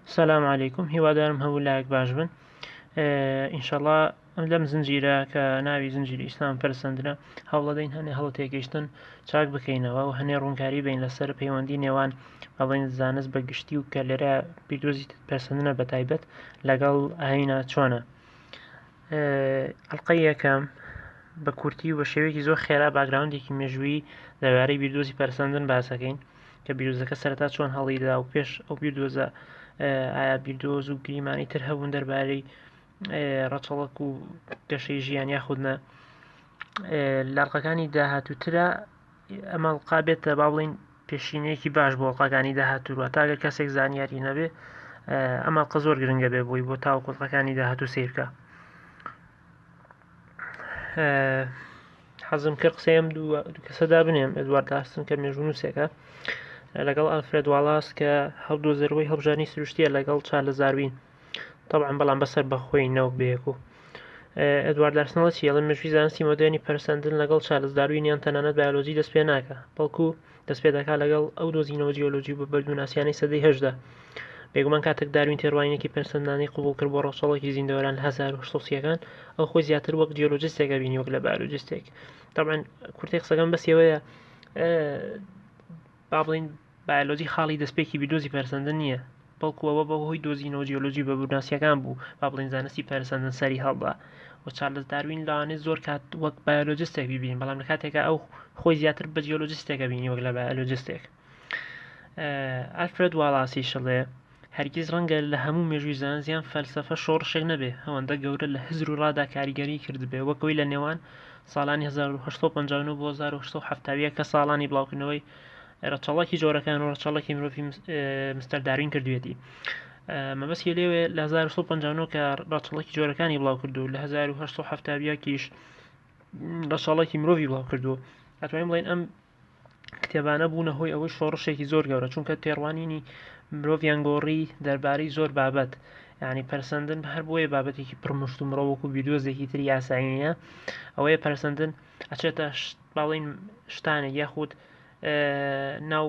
سلام علیکم، هیوادارم هەموو لایەک باش بن. ئینشەڵا لەم زنجیرە کە ناوی زنجیری ئیسلام پەرسەندنە هەوڵەدەین هەنێ هەڵە تێگەیشتن چاک بکەینەوە و هەنێ ڕوونکاری بین لەسەر پەیوەندی نێوان بەڵێن زانست بە گشتی و کە لێرە بیردۆزی پەرسەندنە بەتایبەت لەگەڵ ئاینە چۆنە. ئەڵقەی یەکەم بە کورتی و بە شێوەیەکی زۆر خێرا باگراوندێکی مێژووی دەبارەی بیردۆزی پەرسەندن باسەکەین کە بیرۆزەکە سەرەتا چۆن هەڵیدا و پێش ئەو بیردۆزە ئایا بیردۆز و گریمانی تر هەبوون دەربارەی ڕەچەڵک و گەشەی ژیان یاخودنە. لاڵقەکانی داهاتووترە ئەمەڵقا بێتە با بڵین پێشینەیەکی باش بۆ ئەڵقەکانی داهاتووە تاگە کەسێک زانیاری نەبێ ئەمەڵقە زۆر گرنگە بێ بۆی بۆ تاو قوڵقەکانی داهاتوو سیرکە. حەزم کرد قسەیم دوو کەسەدا بنێم ئێدوارد هاستن کە مێژوو نووسێکە لەگەڵ ئەلفرێد واڵاس کە هەڵدۆزەرەوەی هەڵبژارنی سروشتیە لەگەڵ چارلز داروین طبعا بەڵام بەسەر بەخۆی نەوەک بەیەک و ئێدوارد لارسنەڵە چیە لە مێژووی زانستی مۆدرنی پەرسەندن لەگەڵ چارلز داروینیان تەنانەت بایۆلۆجی دەست پێ ناکە بەڵکو دەست پێ دەکات لەگەڵ ئەو دۆزینەوە جیۆلۆجی بە بەردووناسیانەی سەدەی هەژدا. بێگومان کاتێک داروین تێڕوانینێکی پەرسەندانی قبول کرد بۆ ڕەچەڵێکی زیندەوەران لە 1830ەکان ئەو خۆی زیاتر وەک جیۆلۆجیستێکە بینی وەک لە بایۆلۆجیستێک. طبعا کورتەی قسەکەم بەسەوەیە با بڵین بایۆلۆجی خاڵی دەستپێکی بیردۆزی پەرسەندن نییە بەڵکو ئەوە بەهۆی دۆزینەوە جیۆلۆجی بە بەردووناسیەکان بوو با بڵین زانستی پەرسەندن سەری هەڵدا و چارلز داروین لەوانەیە زۆر کات وەک بایۆلۆجیستێک ببینین بەڵام لە کاتێکە ئەو خۆی زیاتر بە جیۆلۆجیستێکە بینی وەک لە بایۆلۆجیستێک. ئەلفرێد واڵاسی شڵێ هەرگیز ڕەنگە لە هەموو مێژووی زانستیان فەلسەفە شۆڕشێک نەبێ ئەوەندە گەورە لە هزر و ڕادا کاریگەری کردبێ وەکەوەی لە نێوان ساڵانی 1950 بۆ 1970 کە ساڵانی بڵاوکردنەوەی ڕەچەڵەکی جۆرەکان و ڕەچەڵەکی مرۆڤی مستەر داروین کردوێتی. مەبەستی لێوێ لە 1950 کە ڕەچەڵەکی جۆرەکانی بڵاو کردو لە 1970 کیش ڕەچەڵەکی مرۆڤی بڵاو کردو. ئەتوانین بڵێن ئەم کتێبانە بوونە هۆی ئەوەی شۆڕشێکی زۆر گەورە چونکە تێڕوانینی مرۆڤیان گۆڕی دەربارەی زۆر بابەت یعنی پەرسەندن هەر بۆیە بابەتێکی پڕمشت و مرۆوەکو بیردۆزێکی تری یاساییە ئەوەیە پەرسەندن ئەچێتە باڵین شتانێک یاخود ناو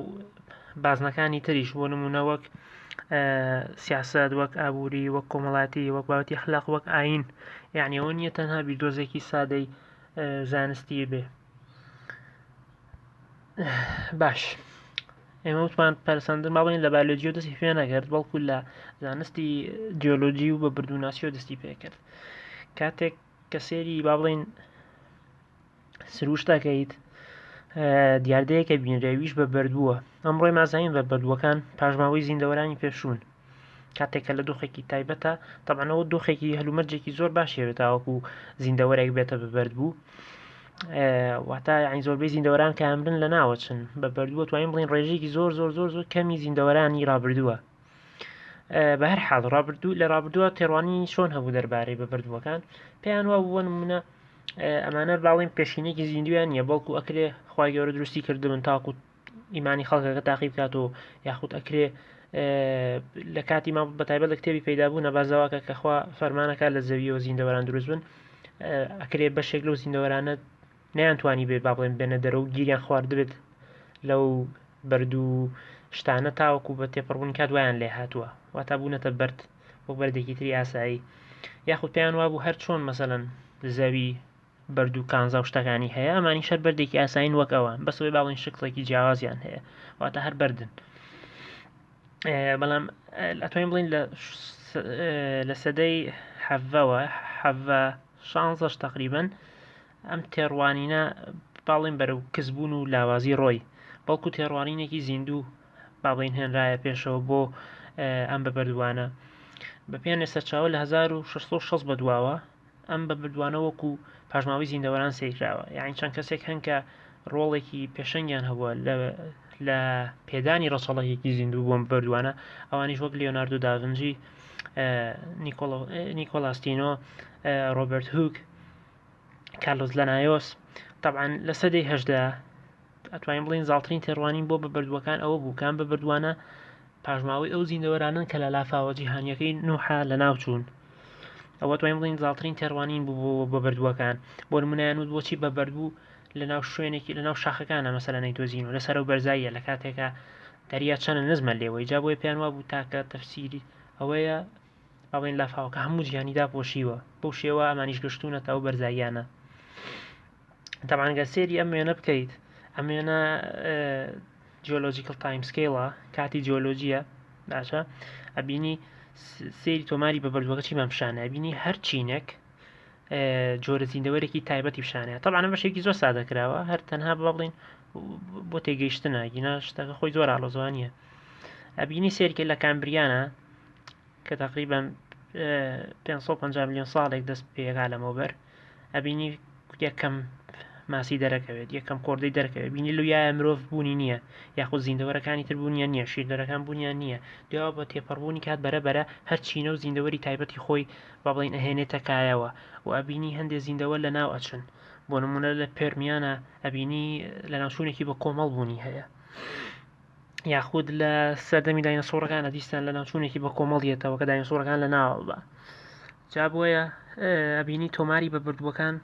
بازنەکانی تریش بۆ نمونە وەک سیاسەت وەک ئابووری وەک کۆمەڵاتی وەک بابەتی ئەخلاق وەک ئاین یعنی ئەوە نییە تەنها بیردۆزێکی سادەی زانستی بێ. باش ئێمە وتمان پەرسەندن ماڵین لە بایۆلۆجی و دەستی پێ نەکرد بەڵکو لە زانستی جیۆلۆجی و بە بردووناسی و دەستی پێکرد. کاتێک کە سێری با بڵین سروشتەکەیت دیاردەیەکە بینرێویش بە بەردووە ئەمڕۆی مازین بە بەردووەکان پاژماوەی زیندەوەرانی پێشوون کاتێکە لە دۆخێکی تایبەتە طبعاەوە دۆخێکی هەلومەرجێکی زۆر باشێت تاوەکو زیندەوەرێک بێتە بەبەردبوو واتە یعنی زۆربەی زیندەوەران کە ئەمرن لە ناوەچن بە بەردووە توانین بڵین ڕێژێکی زۆر زۆر زۆر زۆر کەمی زیندەوەرانی ڕابردووە. بە هەر حاڵ ڕابردوو لە ڕابردووە تێڕوانی چۆن هەبوو دەربارەی بە بەردووەکان پێیان وا بووە نمونە ئەمانە باڵین پێشینێکی زیندویان نیە بەڵکو ئەکرێ خوای گەورە دروستی کردبن تاکو ئیمانی خەڵکەکە تاقی بکاتەوە یاخود ئەکرێ لە کاتی ما بەتایبەت لە کتێبی پەیدابوو نەبازەواکە کەخوا فەرمانەکە لە زەویەوە زیندەوەران دروست بن ئەکرێ بەشێک لەو زیندەوەرانە نەیانتوانی بێت با بڵێن بێنە دەرە و گیریان خوارد بێت لەو بەردوو شتانە تاوەکو بە تێپەڕبوون کات وایان لێ هاتووە واتا بوونەتە بەرد بۆ بەردێکی تری ئاسایی یاخود پێیان وابوو هەر چۆن مەسەڵەن زەوی بەردوو کانزا و شتەکانی هەیە ئەمانی شەر بەردێکی ئاساین وەک ئەوە بەسەوەی باڵین شکڵێکی جیاوازیان هەیە واتە هەر بەردن. بەڵام ئەتوانین بڵین لە سەدەی حەڤەوە حەڤە 16 تقریبەن ئەم تێڕوانینە باڵین بەرەو کەسبوون و لاوازی ڕۆی بەڵکو تێڕوانینێکی زیندوو باڵین هێنرایە پێشەوە بۆ ئەم بە بەردووانە بە پێیان سەرچاوە لە 1660 بەدواوە ئەم بە بردوانە وەکو پاژماوەی زیندەوەران سیرراوە یعنی چەند کەسێک هەن کە ڕۆڵێکی پێشەنگیان هەبووە لە پێدانی ڕەچەڵەیەکی زیندوو بۆم بەردوانە ئەوانیش وەک لیۆناردۆ داڤنجی نیکۆلاستینۆ ڕۆبرت هوک کارلۆس لەنایۆس طبعا لە سەدەی هەژدا ئەتوانین بڵین زاڵترین تێڕوانین بۆ بە بەردووەکان ئەوە بوو کام بە بەردوانە پاژماوەی ئەو زیندەوەرانن کە لە لافاوە جیهانیەکەی نوحا لە ناوچوون ئەوە توانین بڵین زاڵترین تێڕوانین بوو بۆ بەردووەکان بۆ نمونەیان وت بۆچی بە بەردبوو لە ناو شوێنێکی لە ناو شاخەکانە مەسەلەن نەیتۆزین و لەسەر و بەرزاییە لە کاتێکە دەریا چەنە نزمە لێەوەی جا بۆی پێیان وا بوو تاکە تەفسیری ئەوەیە باڵێن لافاوەکە هەموو جیهانی داپۆشیوە بەو شێوە ئەمانیش گەشتونەتە ئەو بەرزاییانە. تەبعاً گە سێری ئەم وێنە بکەیت، ئەم وێنە جیۆلۆجیکل تایمسکێڵە، کاتی جیۆلۆجیە باشە، ئەبینی سێری تۆماری بەبەردووەکە چیمان پیشانە، ئەبینی هەر چینێک جۆرە زیندەوەرێکی تایبەتی پیشانەیە. تەبعاً ئەم بەشێکی زۆر سادەکراوە، هەر تەنها بڵێن بۆ تێگەیشتنە، گینا شتەکە خۆی زۆر ئاڵۆزوان نییە. ئەبینی سێرکێ لە کامبریانە کە تقریبان 550 ملیۆن ساڵێک دەست پێگا لەمەوبەر، ئەبینی یەکەم ماسی دەرەکەوێت، یەکەم کۆردەی دەرەکەوێت، بینی لویایە مرۆڤ بوونی نییە، یاخود زیندەوەرەکانی تر بوونیان نییە، شیردەرەکان بوونیان نییە، دوێەوە بە تێپەڕبوونی کات بەرەبەرە هەر چینە و زیندەوەری تایبەتی خۆی با بڵین ئەهێنێتە کایەوە و ئەبینی هەندێک زیندەوەر لە ناو ئەچن. بۆ نمونە لە پێرمیانە ئەبینی لە ناوچوونێکی بە کۆمەڵ بوونی هەیە، یاخود لە سەردەمی داینەسۆڕەکانە دیستان لە ناوچوونێکی بە کۆمەڵیەتەوە کە داینەسۆڕەکان لە ناوە جا بۆیە ئەبینی تۆماری بەبردووەکان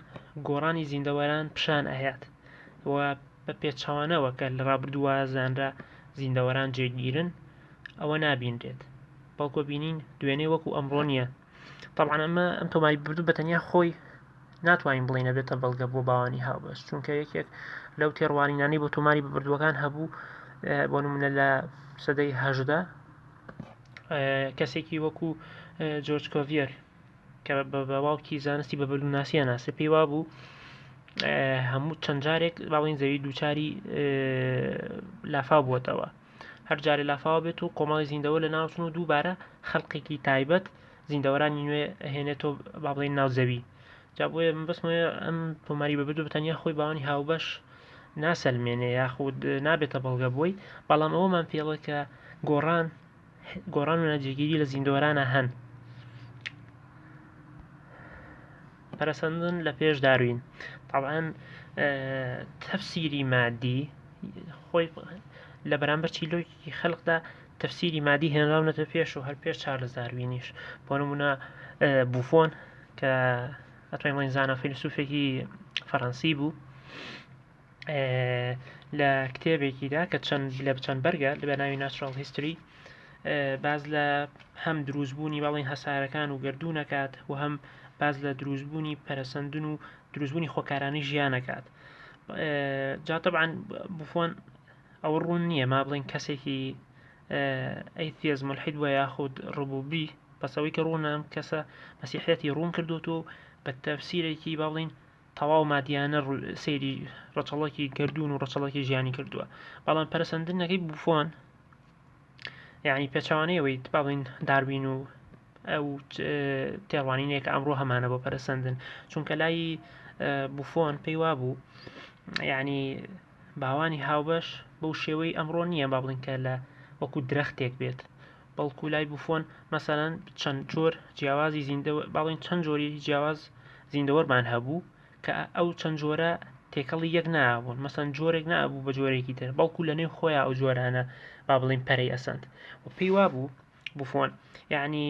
گۆڕانی زیندەوەران پیشان ئەهات و بە پێچەوانەوە کە لە ڕابردووە زانرا زیندەوەران جێگیرن ئەوە نابینرێت، بەڵکو بینین دوێنێ وەکو ئەمڕۆ نییە. طبعاً ئەم تۆماری بردوو بەتەنیا خۆی ناتوانین بڵێنە بێتە بەڵگە بۆ باوانی هاوبەش، چونکە یەکێک لەو تێڕوانینانەی بۆ تۆماری بەبردووەکان هەبوو بۆ نمونە لە سەدەی هەژدە کەسێکی وەکو جۆرج کۆڤیەر کە بە باوکی زانستی بەبەلووناسیە ناسێ پێی وابوو هەموو چەند جارێک باڵین زەوی دووچاری لافاو بووەتەوە، هەر جارێ لافاوە بێت و کۆمەڵی زیندەوە لە ناوچن و دووبارە خەڵقێکی تایبەت زیندەوەرانی نوێ هێنێتەوە با بڵین ناو زەوی. جا بۆیە من بەسمەوەیە ئەم تۆماری بەبردوو بەتەنیا خۆی باوانی هاوبەش ناسەلمێنێ یاخود نابێتە بەڵگە بۆی، بەڵام ئەوەمان پێڵە کە گۆڕان و نەجێگیری لە زیندەوەرانە هەن. پەرەسەندن لە پێش داروین، طبعاً تەفسیری مادی خۆی لە بەرامبەر چیلۆکی خەڵکدا تەفسیری مادی هێنراونەتە پێش و هەر پێش چارلز داروینیش. بۆ نمونە بوفۆن کە ئەتوانین بڵێین زانە فیلسوفێکی فەڕەنسی بوو، لە کتێبێکیدا کە چەند بەرگە لە بەناوی ناتچرال هیستری باز لە هەم دروستبوونی باڵین هەسارەکان و گردوونەکات و هەم باز لە دروستبوونی پەرەسەندن و دروستبوونی خۆکارانەی ژیانەکات. جا طبعاً بوفۆن ئەو ڕوون نییە ما بڵین کەسێکی ئەیتیزم ملحید وە یاخود ڕبوبی، بەس ئەوەی کە ڕوونە ئەم کەسە مەسیحیەتی ڕوون کردووە و بە تەفسیرێکی با بڵین تەواو مادیانە سەیری ڕەچەڵەکی گردوون و ڕەچەڵەکی ژیانی کردووە. بەڵام پەرەسەندنەکەی بوفۆن یعنی پێچەوانەیەوەی با بڵین داروین و ئەو تێڕوانینەیە کە ئەمڕۆ هەمانە بۆ پەرەسەندن، چونکە لای بوفۆن پێی وابوو یعنی باوانی هاوبەش بەو شێوەی ئەمڕۆ نییە با بڵین کە لە وەکو درەختێک بێت، بەڵکو لای بوفۆن مەسەلەن چەند جۆر جیاوازی زیندەوە باڵین چەند جۆری جیاواز زیندەوەرمان هەبوو کە ئەو چەند جۆرە تێکەڵی یەک نابوون، مەسەن جۆرێک نابوو بە جۆرێکی تر، بەڵکو لە نێو خۆیان ئەو جۆرانە با بڵین پەرەی ئەسەند و پێی وابوو بوفۆن یعنی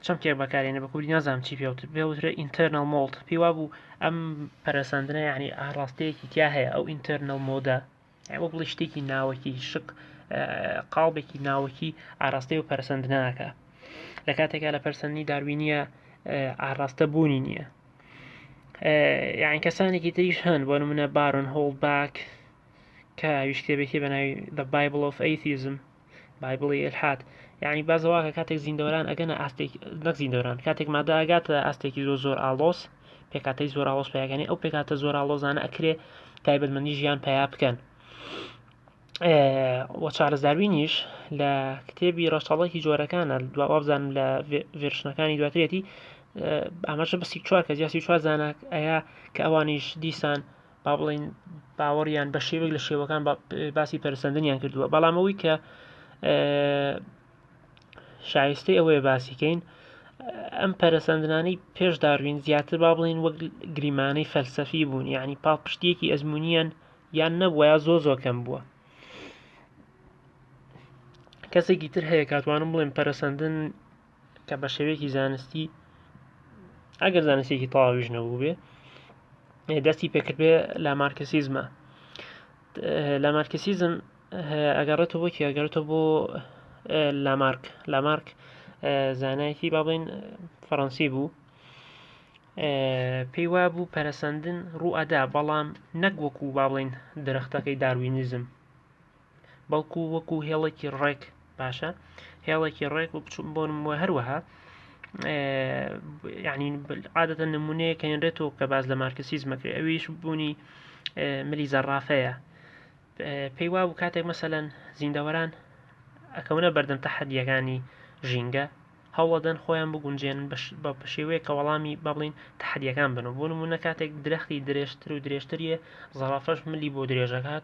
چەمکێک بەکارێنە بە کوردی نازانم چی پێوترە ئینتەرنەل مۆڵت، پێی وابوو ئەم پەرەسەندنە یعنی ئاڕاستەیەکی تیا هەیە ئەو ئینتەرنەل مۆدە وە بڵی شتێکی ناوەکی شق قاڵبێکی ناوەکی ئاراستەی و پەرسەندناکە لە کاتێکا لە پەرسەندنی داروینیە ئاراستە بوونی نییە. یعنی کەسانێکی تریش هەن بۆ نمونە بارۆن هۆڵباک کە ویش کتێبێکی بەناوی The Bible of Atheism، بایبڵی ئێلحاد، یعنی بازەوە کە کاتێک زیندەوەران ئەگەنە ئاستێک نەک زیندەوەران کاتێک مادە ئەگاتە ئاستێکی زۆر ئاڵۆز پێکاتەی زۆر ئاڵۆز پیاگەنی ئەو پێکاتە زۆر ئاڵۆزانە ئەکرێ تایبەتمەندی ژیان پیا بکەن. وە چارلز داروینیش لە کتێبی ڕەچەڵەکی جۆرەکانە دوابزانم لە ڤێرشنەکانی دواترێتی ئاماژە بە 34 کە 34 زانک ئەیە کە ئەوانیش دیسان با بڵین باوەڕیان بە شێوەیەک لە شێوەکان باسی پەرسەندنیان کردووە، بەڵام ئەوەی کە شایستەی ئەوەیە باسیکەین ئەم پەرەسەندنانەی پێش داروین زیاتر با بڵین وەک گریمانەی فەلسەفی بوون، یعنی پاڵپشتیەکی ئەزمموونیان یان نەبووە یا زۆر کەم بووە. کەسێکی تر هەیە کاتوانم بڵێن پەرەسەندن کە بە شێوەیەکی زانستی ئەگەر زانستێکی تەواویش نەبوو بێ دەستی پێکرد بێ لە مارکسیزمە. لە مارکسیزم ئەگەڕێتەوە بۆ کی ئەگەڕێتەوە بۆ لامارک زانایەکی با بڵێن فەڕەنسی بوو. پێی وابوو پەرەسەندن ڕوو ئەدا، بەڵام نەک وەکو با بڵێن درەختەکەی داروینیزم، بەڵکو وەکو هێڵێکی ڕێک. باشە، هێڵێکی ڕێک بۆ نمووە هەروەها یعنی عادەتەن نمونەیە کە هێنرێتەوە کە باز لە مارکسیزمەکرێت، ئەویش بوونی ملی زەرافەیە. پێی وابوو کاتێک مەسەلەن زیندەوەران ئەکەونە بەردەم تەحەدیەکانی ژینگە، هەوڵەدەن خۆیان بگونجێنن بە شێوەیە کە وەڵامی با بڵێن تەحەدیەکان بنەوە. بۆ نمونە کاتێک درەختی درێژتر و درێژتریە، زەرافەش ملی بۆ درێژەکات،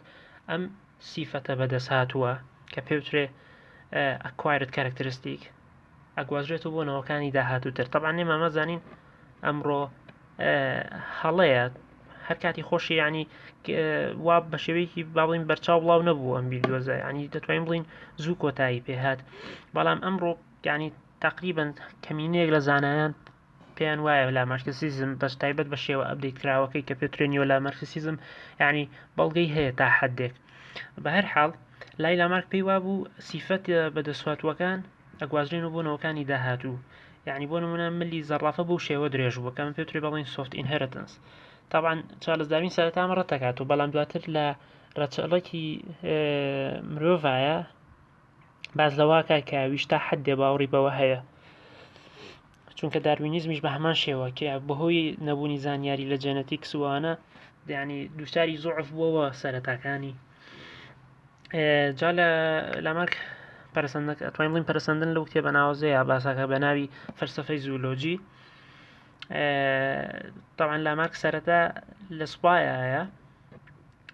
ئەم سیفەتە بەدەست هاتووە کە پێوترێ acquired characteristic، ئەگوازرێتەوە بۆ نەوەکانی داهاتووتر. تەبعاً نێمامە زانین ئەمڕۆ هەڵەیە هەر کاتی خۆشی، ینی وا بە شێوەیەکی با بڵین بەرچاو بڵاو نەبوو ئەم بیردۆزە، ینی دەتوانین بڵین زوو کۆتایی پێهات. بەڵام ئەمڕۆ ینی تقریبەن کەمینەیەک لە زانایان پێیان وایە لا مارکسیزم بەش تایبەت بە شێوە ئەپدەیت کراوەکەی کە پێترێ نیۆلا مارکسیزم، ینی بەڵگەی هەیە تا حەدێک. بە هەر حاڵ لای لامارک پێی وابوو سیفەت بەدەسواتوەکان ئەگوازرێنەوە بۆ نەوەکانی داهاتوو. یعنی بۆ نمونە ملی زەرافە بەو شێوە درێژ بووە کە من پێوترێ بەڵێن سۆفت ئینهێرتنس. طبعاً چارلز داروین سەرەتا ئەمە ڕەتەکاتەوە، بەڵام دواتر لە ڕەچەڵێکی مرۆڤایە باز لەواکە کە ئەویش تا حەدێ باوەڕی بەوە هەیە، چونکە داروینیزمیش بە هەمان شێوە کە بەهۆی نەبوونی زانیاری لە جەنەتیکس وانە ینی دووچاری زوعف بووەوە سەرەتاکانی. جا لە لامارک پەرسەندەکە ئەتوانین بڵین پەرسەندن لەو کتێبە ناوازەیە باساکە بە ناوی فەلسەفەی زوولۆجی. طبعاً لامارک سەرەتا لە سوپایە،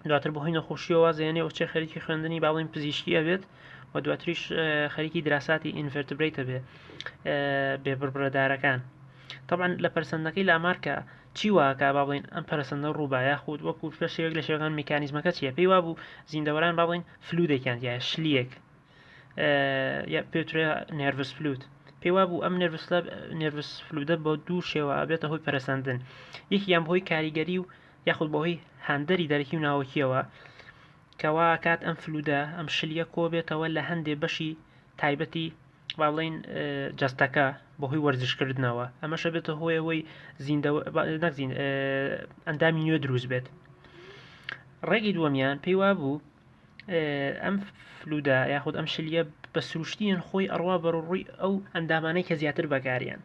دواتر بەهۆی نەخۆشیەوە زێنێ ئەوچێ خەریکی خوێندنی با بڵین پزیشکی ئەبێت، و دواتریش خەریکی دراساتی ئینڤێرتبرەیتە بێ بربرەدارەکان. طبعاً لە پەرسەندەکەی لامارکە چی واکە با بڵین ئەم پەرسەندە ڕووبایە خود وەکو شێوەیەک لە شێوەکان میکانیزمەکە چیە. پێی وابوو زیندەوەران با بڵین فلودێکیان یا شلیەک یا پێوترێ نێرڤس فلوت. پێی وابوو ئەم نێرڤس فلودە بۆ دوو شێوە ئەبێتە هۆی پەرسەندن، یەکیان بەهۆی کاریگەری و یاخود بەهۆی هاندەری دەرەکی و ناوەکیەوە، کەوا کات ئەم فلودە ئەم شلیە کۆ بێتەوە لە هەندێ بەشی تایبەتی با بڵین جەستەکە بەهۆی وەرزشکردنەوە. ئەمەشە بێتە هۆی ئەوەی ئەندامی نوێ دروست بێت. ڕێگی دووەمیان پێی وابوو ئەم فلودە یاخود ئەم شلیە بە سروشتیان خۆی ئەڕوا بەڕووی ئەو ئەندامانەی کە زیاتر بەکاریان،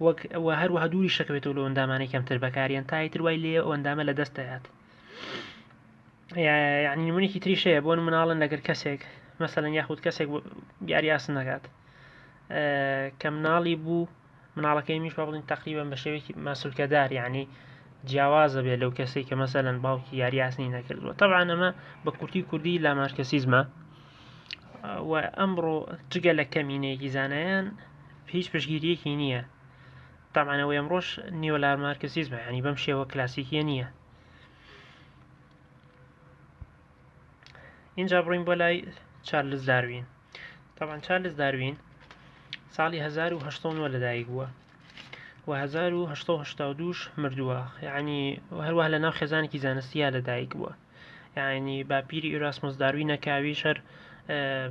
وەک هەروەها دووری شەکەوێتەوە لە ئەندامانەی کەمتر بەکاریان تا ئیتر وای لێ ئەو ئەندامە لە دەستەهات. یعنی نمونێکی تریشەیە بۆ مناڵن لەگەر کەسێک مەسەلەن یاخود کەسێک یاری ئاسن نەکات کە مناڵی بوو، مناڵەکەی میش با بڵین تقریبا بە شێوەیەکی ماسوولکەدار، یعنی جیاوازە بێت لەو کەسێک کە مەسەلەن باوکی یاری ئاسنی نەکردووە. طبعاً ئەمە بە کوردی لا مارکسیزمە، و ئەمڕۆ جگە لە کەمینەیەکی زانایان هیچ پشگیریەکی نییە. طبعاً ئەوەی ئەمڕۆژ نیۆلا مارکسیزمە، ینی بەم شێوە کلاسیکیە نییە. اینجا بڕین بۆ لای چارلز داروین. طبعاً چارلز داروین ساڵی 1809 لەدایک بووە و 1882 مردووە، یعنی هەروەها لە ناو خێزانێکی زانستیە لەدایک بووە. یعنی باپیری ئیراسمۆس داروینە کاویش هەر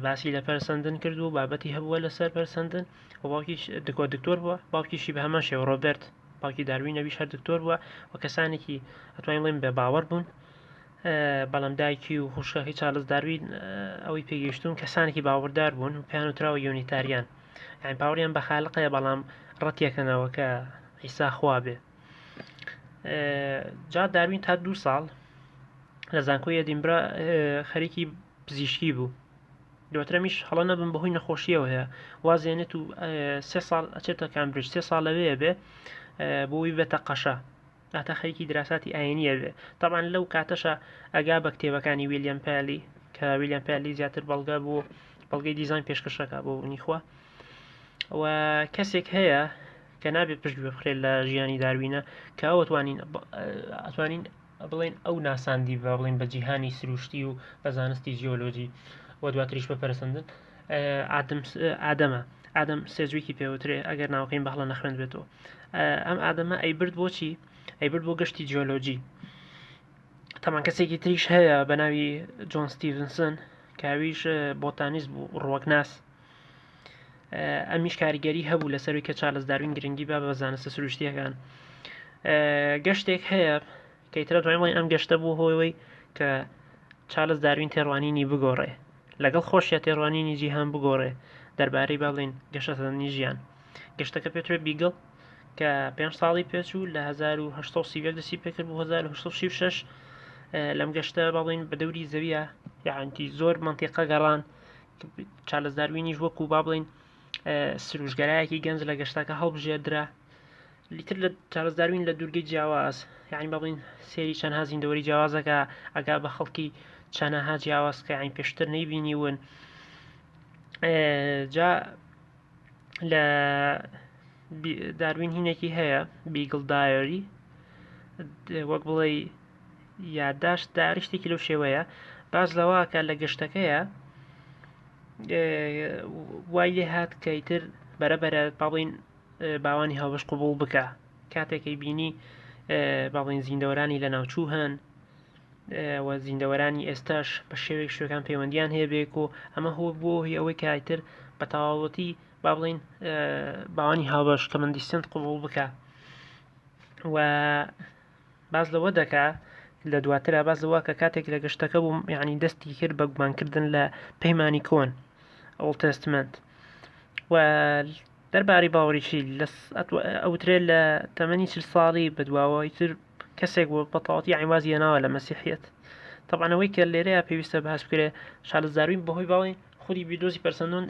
باسی لە پەرسەندن کرد و بابەتی هەبووە لەسەر پەرسەندن، و باوکیش دکتۆر بووە، باوکیشی بە هەمان شێوە ڕۆبێرت باوکی داروینەویش هەر دکتۆر بووە و کەسانێکی ئەتوانین بڵێن بێ باوەڕ بوون. بەڵام دایکی و خوشکەکەی چارلز داروین ئەوەی پێگەیشتون کەسانێکی باوەڕدار بوون و پێیان وتراوە یۆنیتاریان، یعنی باوەڕیان بە خالقەیە بەڵام ڕەتیەکەنەوە کە عیسا خوا بێ. جا داروین تا 2 ساڵ لە زانکۆی ئەدینبرە خەریکی پزیشکی بوو. دواترەمیش هەڵە نەبن بەهۆی نەخۆشیەوە هەیە وازێنێت و 3 ساڵ ئەچێتە کامبریج، 3 ساڵ لەوەیە بێ بۆی بێتە قەشە، ئاتا خەریکی دراساتی ئاینیە بێ. طبعاً لەو کاتەشە ئەگا بە کتێبەکانی ویلیام پالی، کە ویلیام پالی زیاتر بەڵگە بوو، بەڵگەی دیزاین پێشکەشەکە بۆ نیخوا، و کەسێک هەیە کە نابێت پشت بخرێت لە ژیانی داروینە کە ئەو ئەتوانین بڵێن ئەو ناساندی بە بڵێن بە جیهانی سروشتی و بە زانستی جیۆلۆجی و دواتریش بە پەرسەندن ئادەم سێجوویکی پێوترێ ئەگەر ناوەکەین بەهڵە نەخوێند بێتەوە. ئەم ئادەمە ئەیبرد بۆچی؟ ئەیبرد بۆ گەشتی جیۆلۆجی. تەمان کەسێکی تریش هەیە بە ناوی جۆن ستیڤنسن کاویش بۆتانیست بوو، ڕوەکناس. ئەمیش کاریگەری هەبوو لەسەروی کە چارلز داروین گرنگی با بە زانستە سروشتیەکان. گەشتێک هەیە کەیترە دوای بڵین ئەم گەشتە بوو هۆیەوەی کە چارلز داروین تێڕوانینی بگۆڕێ لەگەڵ خۆشیە تێڕوانینی جیهان بگۆڕێ دەربارەی با بڵین گەشتەسەدنی ژیان. گەشتەکە پێترێت بیگڵ کە 5 ساڵی پێچوو لە 1830 دەستی پێکرد بۆ 1836 لەم گەشتە باڵین بە دەوری زەویە یعنی زۆر منتیقە گەڕان. چارلز داروینیش وەکو با بڵین سروشگەرایەکی گەنج لە گەشتەکە هەڵبژێردرا. لیتر لە چارلز داروین لە دوورگەی جیاواز یعنی با بڵین سێری چەندها زیندەوەری جیاوازەکە ئەگا بە خەڵکی چەندەها جیاواز کە یعنی پێشتر نەیبینیون. جا لە داروین هینێکی هەیە بیگڵ دایۆری وەک بڵێ یادداشت داریشتێکی لەو شێوەیە باز لەواکە لە گەشتەکەیە وای لێ هات کەیتر بەرەبەرە باڵین باوانی هاوبەش قوبوڵ بکە کاتێکی بینی باڵین زیندەوەرانی لە ناوچوو هەن و زیندەوەرانی ئێستاش بە شێوەیەک شوێکان پەیوەندیان هەیەبێک و ئەمە هۆ بۆ ئەوەی کایتر بە تەواوەتی با بڵین باوانی هاوبەش کە مندیسند قوبوڵ بکە. و باز لەوە دەکا لە دواترە باز لەوە کە کاتێک لە گەشتەکە بووم یعنی دەستی کرد بە گومانکردن لە پەیمانی کۆن ئۆڵد تەستمنت و دەربارەی باوەڕیشی ئەوترێت لە تەمەنی 40 ساڵی بەدواوەی تر کەسێک بۆ بەتەواوەتی عیوازی هێناوە لە مەسیحیەت. طبعا ئەوەی کە لێرەیە پێویستە بەهاس بکرێ چارلز داروین بەهۆی باڵین خودی بیردۆزی پەرسەندۆن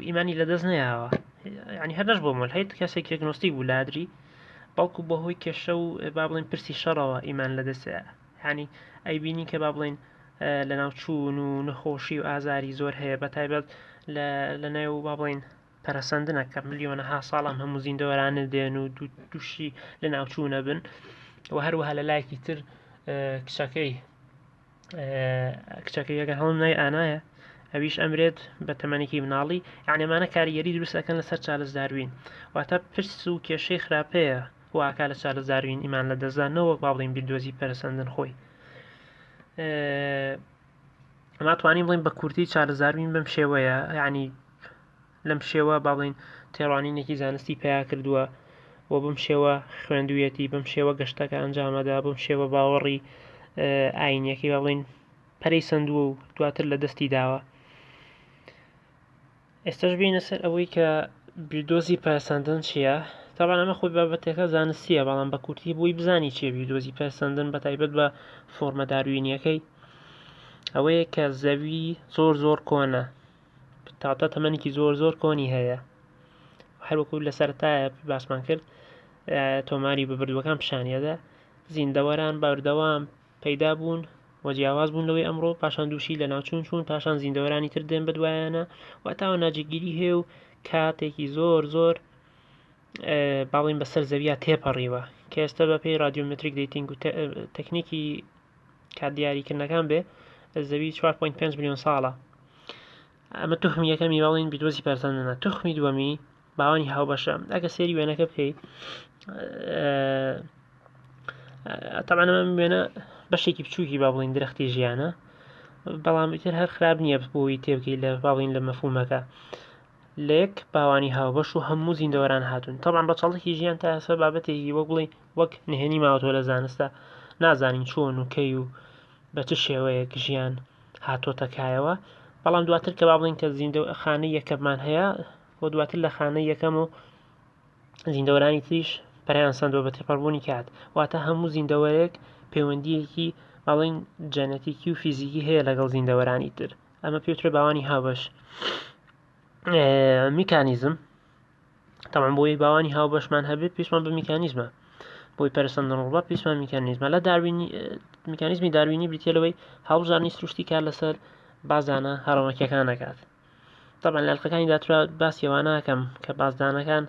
ئیمانی لەدەست نەیەوە یعنی هەردەش بۆ ملحید کەسێک ئەگنۆستیک بوو لادری بەڵکو بەهۆی کێشە و با بڵین پرسی شەڕەوە ئیمان لەدەستەیە یعنی ئەیبینی کە با بڵین لە ناوچوون و نەخۆشی و ئازاری زۆر هەیە بە تایبەت لە نێو با بڵین پەرەسەندنە کە ملیۆنەها ساڵام هەموو زیندەوەرانە دێن و دووشی لە ناوچوونە بن و هەروەها لە لایەکی تر کچەکەی ئەگەر هەڵم نای ئانایە ئەویش ئەمرێت بە تەمەنێکی مناڵی یعنی ئەمانە کاریگەری دروستەکەن لەسەر چارلز داروین واتە پرس و کێشەی خراپەیە واکا لە چارلز داروین ئیمان لە دەستدانەوە با بڵین بیردۆزی پەرسەندن خۆی. ئەما توانین بڵین بە کورتی چارلز داروین بەم شێوەیە یعنی لەم شێوە با بڵین تێڕوانینێکی زانستی پیا کردووە و بەم شێوە خوێندوویەتی بەم شێوە گەشتەکە ئەنجامەدا بەم شێوە باوەڕی ئاینیەکەی با بڵین پەرەی سندووە و دواتر لە دەستی داوە. ئێستاش بینە سەر ئەوەی کە بیردۆزی پەرسەندن چییە. طبعا ئەمە خۆی بابەتێکە زانستیە بەڵام بە کورتی بۆی بزانی چیە بیردۆزی پەرسەندن بە تایبەت بە فۆرمە داروینیەکەی ئەوەیە کە زەوی زۆر کۆنە تاوتە تەمەنێکی زۆر کۆنی هەیە هەروەکو لە سەرەتایە باسمان کرد تۆماری بەبردووەکان پیشانیەدا زیندەوەران باوردەوام پەیدا بوون و جیاواز بوون لەوەی ئەمڕۆ پاشان دووشی لە ناوچوون چوون پاشان زیندەوەرانی تر دێن بەدوایانە و تاوە ناجێگیری هەیە و کاتێکی زۆر باڵین بەسەر زەویە تێپەڕیوە کە ئێستا بە پێی رادیۆمتریک دەیتینگ و تەکنیکی کات دیاریکردنەکان بێ زەوی 4.5 میلیۆن ساڵە. ئەمە توخمی یەکەمی باڵین بیردۆزی پەرسەندنە. توخمی دووەمی باوانی هاوبەشە ئەگە سێری وێنەکە بکەیت طبعا ئەمە وێنە بەشێکی بچووکی با بڵین درەختی ژیانە بەڵام ئیتر هەر خراپ نییە بۆی تێبکەی لە باڵین لە مەفهومەکە لێک باوانی هاوبەش و هەموو زیندەوەران هاتوون. طبعا بەچەڵێکی ژیان تا ئێستا بابەتێکی وەک بڵێ وەک نهێنی ماوەتۆ لە زانستە نازانین چۆن و کەی و بە چ شێوەیەک ژیان هاتۆتە کایەوە بەڵام دواتر کە با بڵین کە خانەی یەکەممان هەیە بۆ دواتر لە خانەی یەکەم و زیندەوەرانی تریش پەریان سەندەوە بە تێپەڕبوونی کات واتە هەموو زیندەوەرێک پەیوەندیەکی باڵین جەنەتیکی و فیزیکی هەیە لەگەڵ زیندەوەرانی تر ئەمە پێوترێ باوانی هاوبەش. میکانیزم طبعا بۆی باوانی هاوبەشمان هەبێت پێشمان بە میکانیزمە بۆی پەرسەندن ڕووبە پێشمان میکانیزمە لە میکانیزمی داروینی بریتێلەوەی هەڵبژارنی سروشتی کار لەسەر بازانە هەڕەمەکیەکان دەکات. طبعا لە ئەلقەکانی داهاتووە باسی ئەوە ناکەم کە بازدانەکان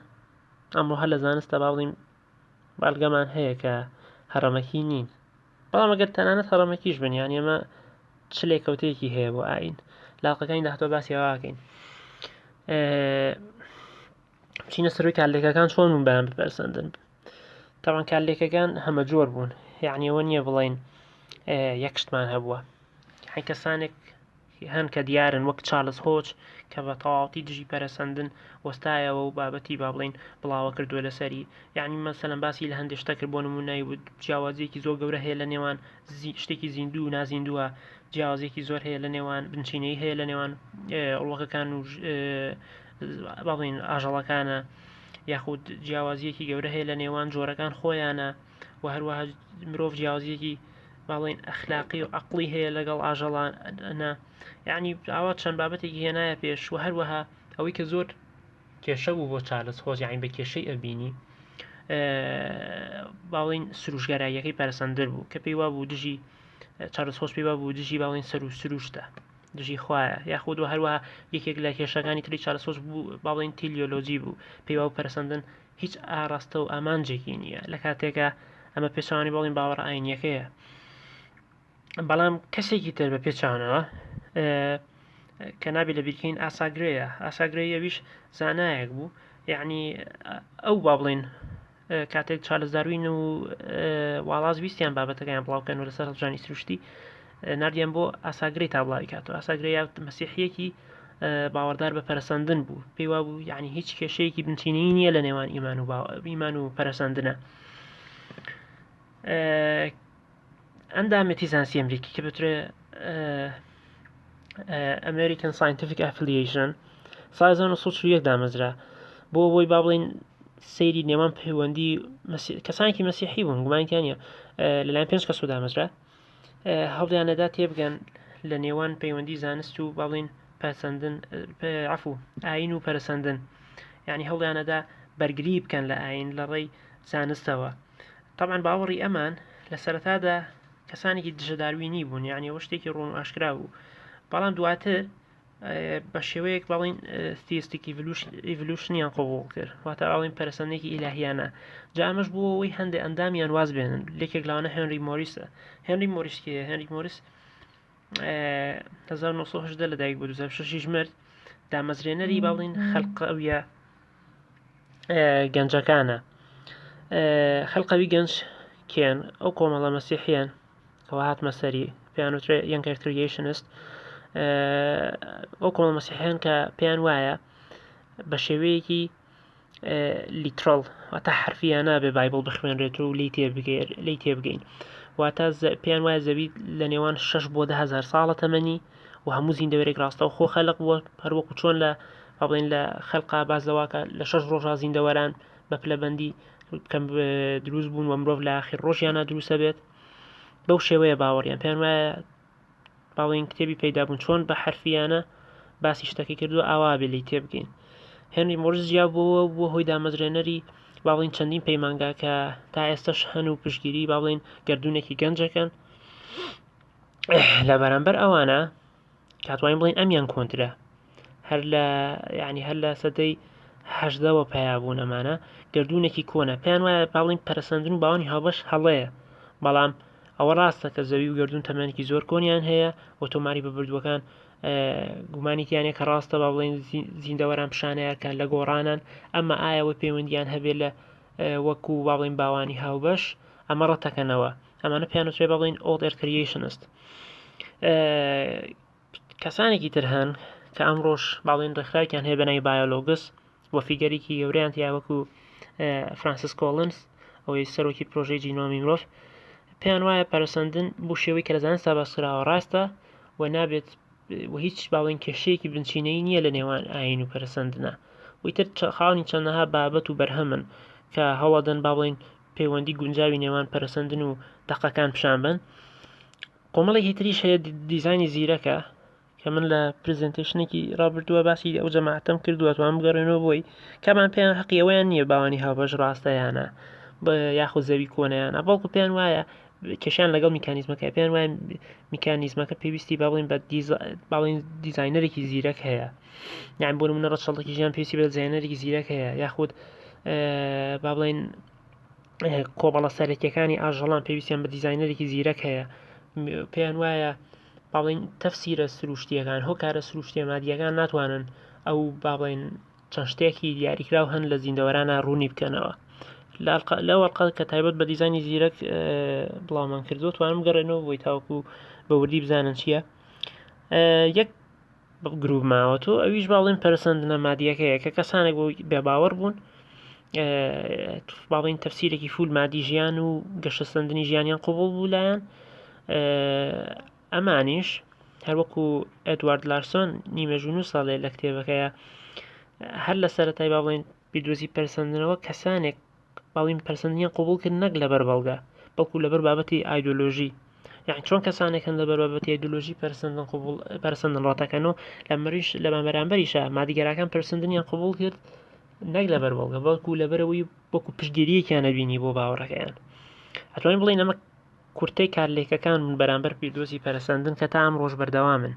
ئەمڕۆ هەر لە زانستە با بڵین بەڵگەمان هەیە کە هەڕەمەکی نین بەڵام ئەگەر تەنانەت هەڕەمەکیش بن یان ئێمە چ لێکەوتەیەکی هەیە بۆ ئاین لە ئەلقەکانی داهاتووە باسی ئەوە ئاکەین. بچینە سەروی کارلێکەکان چۆن بوون بەیان بپەرسەندن. طبعا کارلێکەکان هەمە جۆر بوون یعنی ئەوە نییە بڵێن یەک شتمان هەبووە کەسانێک هەن کە دیارن وەک چارلز هۆچ کە بە تەواوەتی دژی پەرەسەندن وەستایەوە و بابەتی با بڵین بڵاوە کردووە لەسەری، یعنی مەسەلەن باسی لە هەندێک شتە کرد بۆ نمونای جیاوازیەکی زۆر گەورە هەیە لە نێوان شتێکی زیندوو و نازیندووە، جیاوازێکی زۆر هەیە لە نێوان بنچینەی هەیە لە نێوان ئەڵوەکەکان و باڵین ئاژەڵەکانە، یاخود جیاوازیەکی گەورە هەیە لە نێوان جۆرەکان خۆیانە، و هەروەها مرۆڤ جیاوازیەکی باڵین ئەخلاقی و عەقڵی هەیە لەگەڵ ئاژەڵانە، یعنی ئاوا چەند بابەتێکی هێنایە پێش، و هەروەها ئەوەی کە زۆر کێشە بوو بۆ چارلز هۆز، یعنی بە کێشەی ئەبینی باڵین سروشگەراییەکەی پەرسەندر بوو کە پێی وابوو دژی چارلز هۆز پێی وابوو دژی باڵین سەر و سروشتە، دژی خوایە، یاخود و هەروەها یەکێک لە کێشەکانی تری چارلز هۆز بوو باڵین تیلیۆلۆجی بوو، پێی وابوو پەرسەندن هیچ ئاراستە و ئامانجێکی نییە لە کاتێکە ئەمە پێچوانی باڵین باوەڕ ئاینیەکەیە. بەڵام کەسێکی تر بە پێچوانەوە کە نابێت لە بیرکەین ئاساگرەیە، ئاساگرەیەویش زانایەک بوو، یعنی ئەو با بڵین کاتێک چارلز داروین و واڵاز ویستیان بابەتەکەیان بڵاوکەن و لەسەر هەڵبژانی سروشتی نردیان بۆ ئاساگرەی تا بڵاوی کاتەوە. ئاساگرەی مەسیحیەکی باوەڕدار بە پەرسەندن بوو، پێی وابوو یعنی هیچ کێشەیەکی بنچینەی نییە لە نێوان ئیمان و پەرسەندنە. ئەندامەتی زانستی ئەمریکی کە بترێ American Scientific Affiliation ساڵی 1940 دامەزرا بۆ ئەوەی با بڵین سەیری نێوان پەیوەندی کەسانێکی مەسیحی بوون، گومانیان نیە، لەلایەن 5 کەس دامەزرا هەوڵیانەدا تێبگەن لە نێوان پەیوەندی زانست و با بڵین پەرسەندن عەفو ئاین و پەرسەندن، یعنی هەوڵیانەدا بەرگری بکەن لە ئاین لە ڕێی زانستەوە. طبعا باوەڕی ئەمان لە سەرەتادا کەسانێکی دژە داروینی بوون، یعنی ئەوە شتێکی ڕوون و ئاشکرا بوو، بەڵام دواتر بە شێوەیەک باڵین theistic evolutionیان قبوڵ کرد، واتە باڵین پەرسەندێکی ئیلاهیانە. جا ئەمەش بووە ئەوەی هەندێک ئەندامیان واز بێنن، لێکێک لەوانە هێنری مۆریسە. هێنری مۆریس کێیە؟ هێنری مۆریس 1970 لەدایک بوو، 2006 مرد، دامەزرێنەری باڵین خەلقەویە گەنجەکانە. خەلقەوی گەنج کێن؟ ئەو کۆمەڵە مەسیحیان کەوا هاتمە سەری پێیان وترێ Younger Creationist، ئەو کۆمەڵە مەسیحیان کە پێیان وایە بە شێوەیەکی لیترال واتە حرفیانە بێ بایبڵ بخوێنرێت و لی تێبگەین، واتە پێیان وایە زەوی لە نێوان 6 بۆ 10,000 ساڵە تەمەنی و هەموو زیندەوەرێک ڕاستە و خۆ خەلق بووە، هەروەکو چۆن لە بڵین لە خەلقا بازەواکە لە 6 ڕۆژا زیندەوەران بە پلەبەندی کەم دروست بوون و مرۆڤ لە ئاخر ڕۆژیانە دروستە بێت. بەو شێوەیە باوەڕیان پێیان وایە باڵین کتێبی پەیدا بوون چۆن بە حرفیانە باسی شتەکەی کردووە ئاوا بێ لی تێبگەین. هێنری مۆریس جیاوبەوە بووە هۆی دامەزرێنەری باڵین چەندین پەیمانگا کە تا ئێستش هەن و پشگیری باڵین گردوونێکی گەنجەکەن. لە بەرامبەر ئەوانە کاتوانین بڵین ئەمیان کۆنترە، هەر لە سەدەی 18ەوە پەیابوون ئەمانە گردوونێکی کۆنە، پێیان وایە باڵین پەرسەندن و باوانی هاوبەش هەڵەیە، بەڵام ئەوە ڕاستە کە زەوی و گردون تەمەنێکی زۆر کۆنیان هەیە و تۆماری بەبردووەکان گومانیتیانێک کە ڕاستە با بڵین زیندەوەران پیشانەیەکە لە گۆڕانن، ئەمە ئایەوە پەیوەندیان هەبێت لە وەکو با بڵین باوانی هاوبەش، ئەمە ڕەتەکەنەوە. ئەمانە پێیان وترێ با بڵین Old Earth Creationist. کەسانێکی تر هەن کە ئەمڕۆژ باڵین ڕێکخراوێکیان هەیە بەناوی بایۆلۆگس و فیگەرێکی گەورەیان تیا وەکو فرانسیس کۆڵنز، ئەوەی سەرۆکی پرۆژەی جینۆمی مرۆڤ، پێیان وایە پەرسەندن بۆ شێوەی کە لە زانستا باسکراوە ڕاستە و نابێت و هیچ باڵین کێشەیەکی بنچینەی نییە لە نێوان ئاین و پەرسەندنە، ویتر خاوەنی چەندەها بابەت و بەرهەمن کە هەوڵەدەن با بڵین پەیوەندی گونجاوی نێوان پەرسەندن و دەقەکان پیشان بن. کۆمەڵێکی تریش هەیە دیزایانی زیرەکە کە من لە پرزنتیشنێکی ڕابردووە باسی ئەو جەماعەتەم کردووە، توان بگەڕێنەوە بۆی کەمان پێیان حەقیەوەیان نییە باوانی هاوبەش ڕاستەیانە یاخود زەوی کۆنەیانە، بەڵکو پێیان وایە کێشیان لەگەڵ میکانیزمەکە، پێیان وایە میکانیزمەکە پێویستی با بڵین بە باڵین دیزاینەرێکی زیرەک هەیە، یان بۆ نمونە ڕەچەڵێکی ژیان پێویستی بە دیزاینەرێکی زیرەک هەیە، یاخود با بڵین کۆمەڵە سەرەکیەکانی ئاژەڵان پێویستیان بە دیزاینەرێکی زیرەک هەیە. پێیان وایە با بڵین تەفسیرە سروشتیەکان هۆکارە سروشتیە مادیەکان ناتوانن ئەو با بڵین چەند شتێکی دیاریکراو هەن لە زیندەوەرانە ڕوونی بکەنەوە. لە وەرقە کە تایبەت بە دیزایانی زیرەک بڵاومان کردووە توانم بگەڕێنەوە بۆی تاوەکو بە وردی بزانن چییە. یەک گروپ ماوەتەوە ئەویش باڵێن پەرسەندنە مادیەکەیە کە کەسانێک بۆ بێباوەڕ بوون باڵین تەفسیرێکی فول مادی ژیان و گەشەسەندنی ژیانیان قوبوڵ بوو لایەن ئەمانیش هەروەکو ئەدوارد لارسۆن نیمەژوون و ساڵێ لە کتێبەکەیە هەر لە سەرەتای باڵێن بیردۆزی پەرسەندنەوە کەسانێک باڵین پەرسەندنیان قوبوڵ کرد نەک لەبەر بەڵگە بەڵکو لەبەر بابەتی ئایدۆلۆژی یعنی چۆن کەسانێک هەن لەبەر بابەتی ئایدۆلۆژی پەرسەندن ڕاتەکەنەوە لە بەرامبەریشە مادیگەرەکان پەرسەندنیان قوبوڵ کرد نەک لەبەر بەڵگە بەڵکو لەبەرەوەی وەکو پشتگیریەکیان نەبینی بۆ باوەڕەکەیان ئەتوانین بڵین ئەمە کورتەی کارلێکەکان من بەرامبەر پیردۆزی پەرسەندن کە تا ئەم ڕۆژ بەردەوامن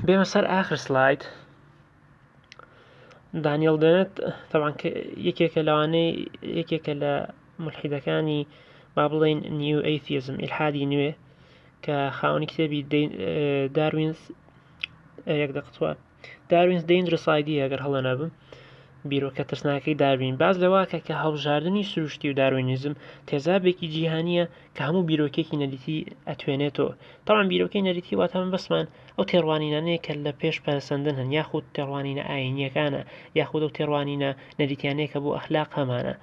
بێمە سەر ئاخر سلاید دانیێل دێنێت تەبعاً یەکێکە لەوانەی یەکێکە لە مولحیدەکانی با بڵێن نیو ئەیتیزم ئیلحادی نوێ کە خاوەنی کتێبی داروینز دەینجرس ئایدیا ئەگەر هەڵە نەبم بیرۆکە ترسناکەی داروین باز لەواکە کە هەڵبژاردننی سروشتی و داروینیزم تێزابێکی جیهانیە کە هەموو بیرۆکێکی نەریتی ئەتوێنێتەوە تاوان بیرۆکەی نەریتی واتە من بەسمان ئەو تێڕوانینانەیە کە لە پێش پەرسەندن هەن یاخود تێڕوانینە ئاینیەکانە یاخود ئەو تێڕوانینە نەریتیانەیە کە بۆ ئەخلاق هەمانە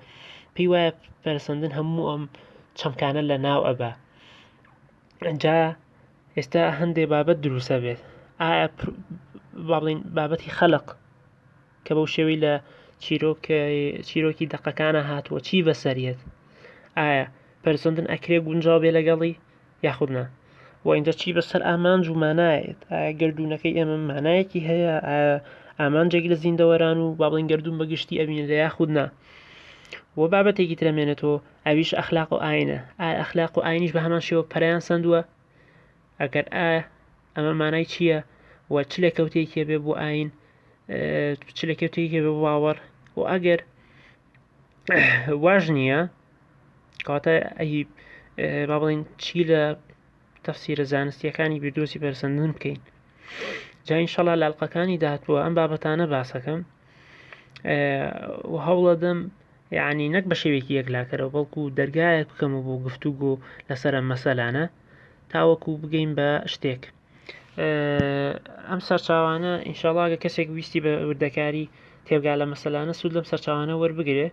پێی وایە پەرسەندن هەموو ئەم چەمکانە لە ناو ئەبا ئەجا ئێستا هەندێک بابەت دروسە بێت ئایا بڵین بابەتی خەلق کە بەو شێوەی لە چیرۆکی دەقەکانە هاتووە چی بەسەریت ئایا پەرسەندن ئەکرێ گونجاو بێ لەگەڵی یاخودنا و اینجا چی بەسەر ئامانج و مانایەت ئایا گردوونەکەی ئێمە مانایەکی هەیە ئایا ئامانجێک لە زیندەوەران و با بڵین گردوون بەگشتی ئەبینێت یاخودنا و بابەتێکی ترەمێنێتەوە ئەویش ئەخلاق و ئاینە ئایا ئەخلاق و ئاینیش بە هەمان شێوە پەرەیان سندووە ئەگەر ئایا ئەمە مانای چییە و چ لێکەوتێکی بێ بۆ ئاین چ لێکەوتێکی بێ بۆ باوەڕ و ئەگەر واژ نییە کەواتە ئەی با بڵین چی لە تەفسیرە زانستیەکانی بیردۆزی پەرسەندن بکەین جا ئینشەڵا لە ئەڵقەکانی داهاتووە ئەم بابەتانە باسەکەم و هەوڵەدەم یعنی نەک بە شێوێکی یەکلاکەرەوە بەڵکو دەرگایەک بکەمەوە بۆ گفتوگۆ لەسەر ئەم مەسەلانە تاوەکو بگەین بە شتێک ئەم سەرچاوانە ئینشەڵا ئەگە کەسێک ویستی بە وردەکاری تێبگا لە مەسەلانە سوود لەم سەرچاوانە وەربگرێ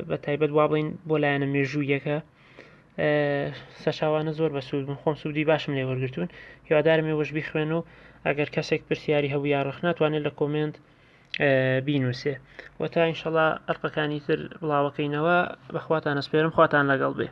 بە تایبەت وا بڵین بۆ لایەنە مێژوویەکە سەرچاوانە زۆر بە سوود بن خۆم سوودی باشم لێ وەرگرتوون هیوادارم ێوەش بیخوێن و ئەگەر کەسێک پرسیاری هەبوو یا ڕخ ناتوانێت لە کۆمنت بینوسێ و تا ئینشەڵا ئەرقەکانی تر بڵاوەکەینەوە بەخواتان ئەسپێرم خواتان لەگەڵ بێ